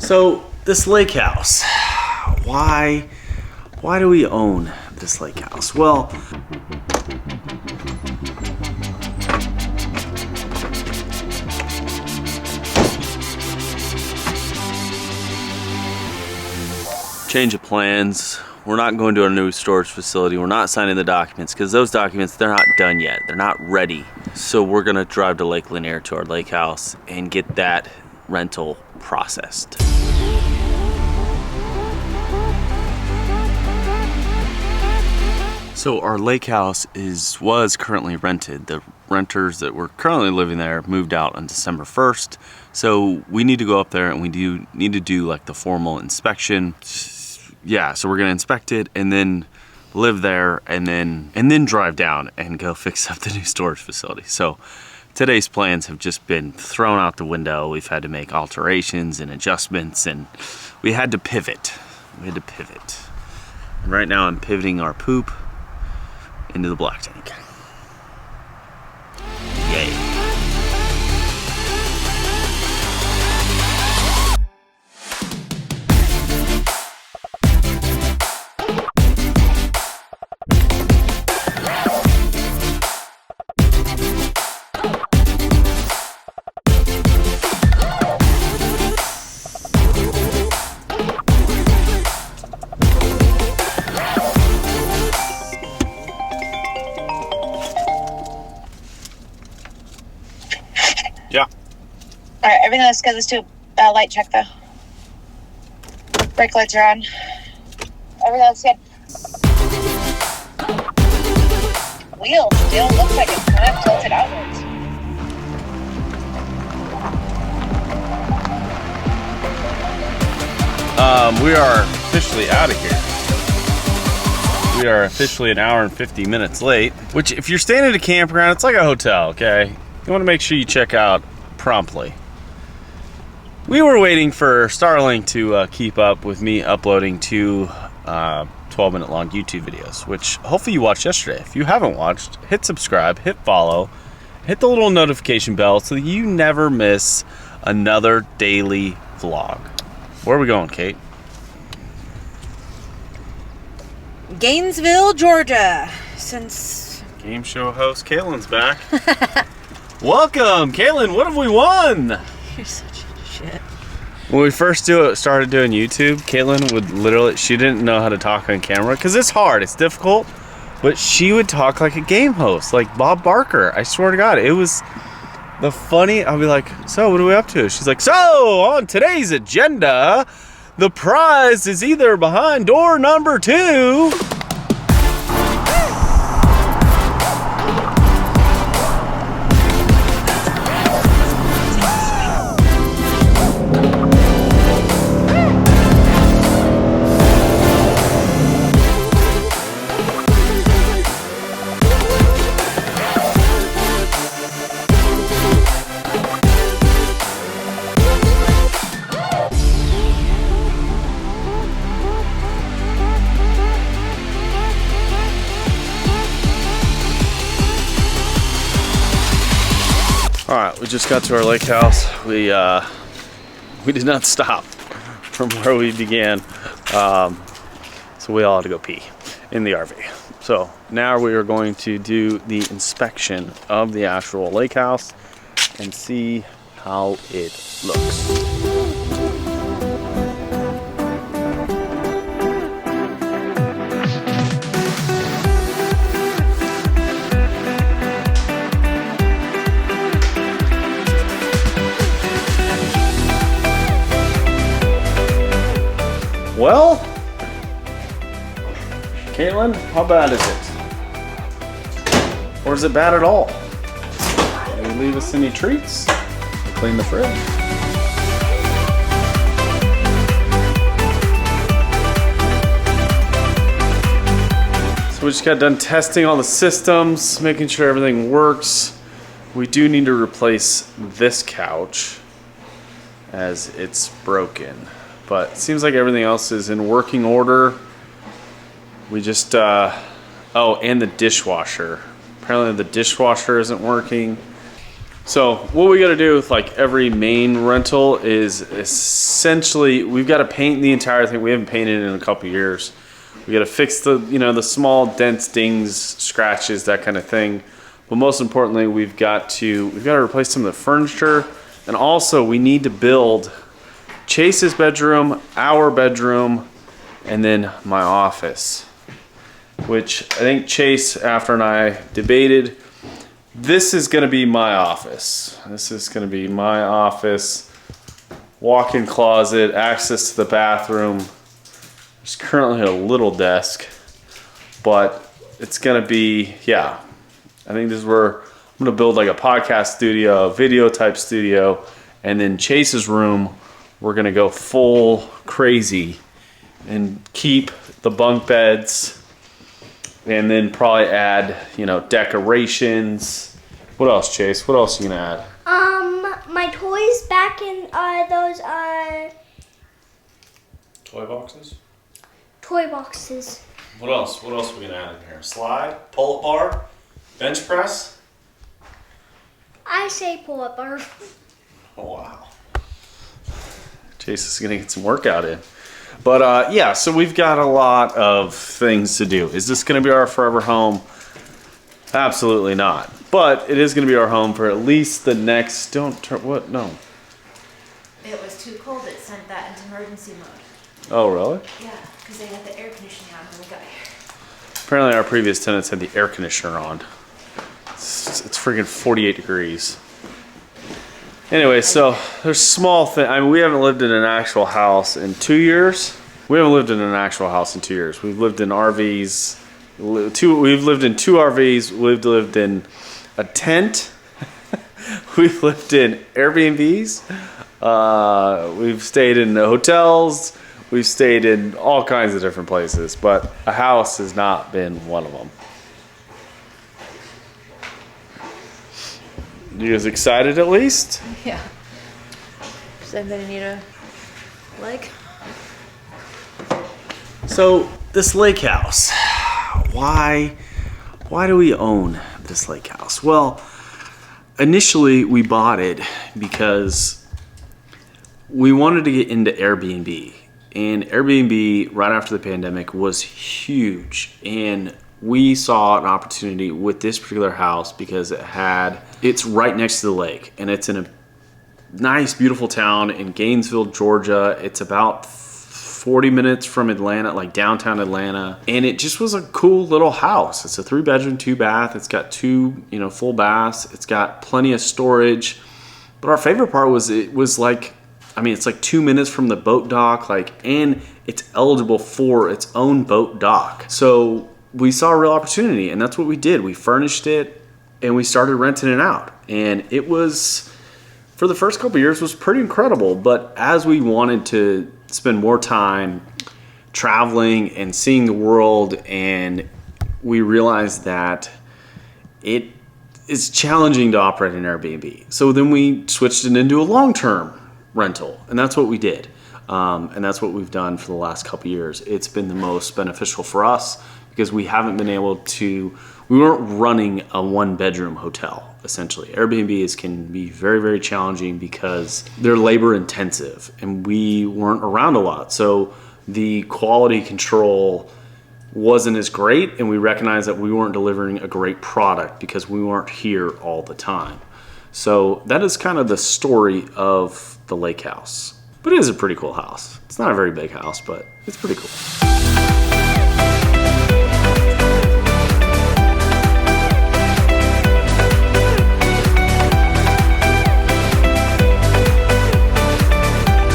So this lake house, why do we own this lake house? Well, change of plans. We're not going to our new storage facility. We're not signing the documents because those documents, they're not done yet. They're not ready. So we're gonna drive to Lake Lanier to our lake house and get that rental processed. So our lake house was currently rented. The renters that were currently living there moved out on December 1st. So we need to go up there and we do need to do like the formal inspection. Yeah, so we're gonna inspect it and then live there and then drive down and go fix up the new storage facility. So today's plans have just been thrown out the window. We've had to make alterations and adjustments and we had to pivot. And right now I'm pivoting our poop into the black tank. Yay. Yeah. All right, everything looks good. Let's do a light check though. Brake lights are on. Everything looks good. Wheel still looks like it's kind of tilted outwards. We are officially out of here. We are officially an hour and 50 minutes late, which if you're staying at a campground, it's like a hotel, okay? You want to make sure you check out promptly. We were waiting for Starlink to keep up with me uploading 2 12-minute long YouTube videos, which hopefully you watched yesterday. If you haven't watched, hit subscribe, hit follow, hit the little notification bell so that you never miss another daily vlog. Where are we going, Kate? Gainesville, Georgia. Since Game show host Caitlin's back. Welcome, Caitlin. What have we won? You're such a shit. When we first started doing YouTube, Caitlin would literally, she didn't know how to talk on camera because it's hard, it's difficult, but she would talk like a game host, like Bob Barker. I swear to God, it was the funny. I'll be like, so what are we up to? She's like, so on today's agenda, the prize is either behind door number 2. All right, we just got to our lake house. We did not stop from where we began, so we all had to go pee in the RV. So now we are going to do the inspection of the actual lake house and see how it looks. Well, Caitlin, how bad is it? Or is it bad at all? Did we leave us any treats? Clean the fridge. So we just got done testing all the systems, making sure everything works. We do need to replace this couch as it's broken. But it seems like everything else is in working order. We just, oh, and the dishwasher. Apparently the dishwasher isn't working. So what we got to do with like every main rental is essentially we've got to paint the entire thing. We haven't painted it in a couple years. We got to fix the the small dents, dings, scratches, that kind of thing. But most importantly, we've got to replace some of the furniture, and also we need to build Chase's bedroom, our bedroom, and then my office, which I think Chase, after and I debated. This is gonna be my office. This is gonna be my office. Walk-in closet, access to the bathroom. There's currently a little desk, but it's gonna be, yeah. I think this is where I'm gonna build like a podcast studio, a video type studio, and then Chase's room, we're gonna go full crazy and keep the bunk beds, and then probably add, decorations. What else, Chase? What else are you gonna add? My toys back in those Toy boxes? toy boxes. What else? What else are we gonna add in here? Slide, pull-up bar, bench press. I say pull-up bar. Oh wow. Chase is gonna get some workout in. But yeah, so we've got a lot of things to do. Is this gonna be our forever home? Absolutely not. But it is gonna be our home for at least the next, No. It was too cold, it sent that into emergency mode. Oh really? Yeah, because they had the air conditioning on when we got here. Apparently our previous tenants had the air conditioner on. It's freaking 48 degrees. Anyway, so there's small things. I mean, we haven't lived in an actual house in 2 years. We haven't lived in an actual house in 2 years. We've lived in RVs. We've lived in 2 RVs. We've lived in a tent. We've lived in Airbnbs. We've stayed in hotels. We've stayed in all kinds of different places. But a house has not been one of them. You guys excited at least? Yeah. Does anybody need a leg? So this lake house, why do we own this lake house? Well, initially we bought it because we wanted to get into Airbnb, and Airbnb right after the pandemic was huge, and we saw an opportunity with this particular house because it's right next to the lake, and it's in a nice, beautiful town in Gainesville, Georgia. It's about 40 minutes from Atlanta, like downtown Atlanta. And it just was a cool little house. It's a 3-bedroom, 2-bath. It's got 2, full baths. It's got plenty of storage. But our favorite part was it's like 2 minutes from the boat dock, and it's eligible for its own boat dock. So we saw a real opportunity, and that's what we did. We furnished it and we started renting it out. And it was, for the first couple of years, was pretty incredible. But as we wanted to spend more time traveling and seeing the world, and we realized that it is challenging to operate an Airbnb. So then we switched it into a long-term rental, and that's what we did. And that's what we've done for the last couple of years. It's been the most beneficial for us because we weren't running a 1-bedroom hotel, essentially. Airbnbs can be very, very challenging because they're labor intensive, and we weren't around a lot. So the quality control wasn't as great, and we recognized that we weren't delivering a great product because we weren't here all the time. So that is kind of the story of the lake house. But it is a pretty cool house. It's not a very big house, but it's pretty cool.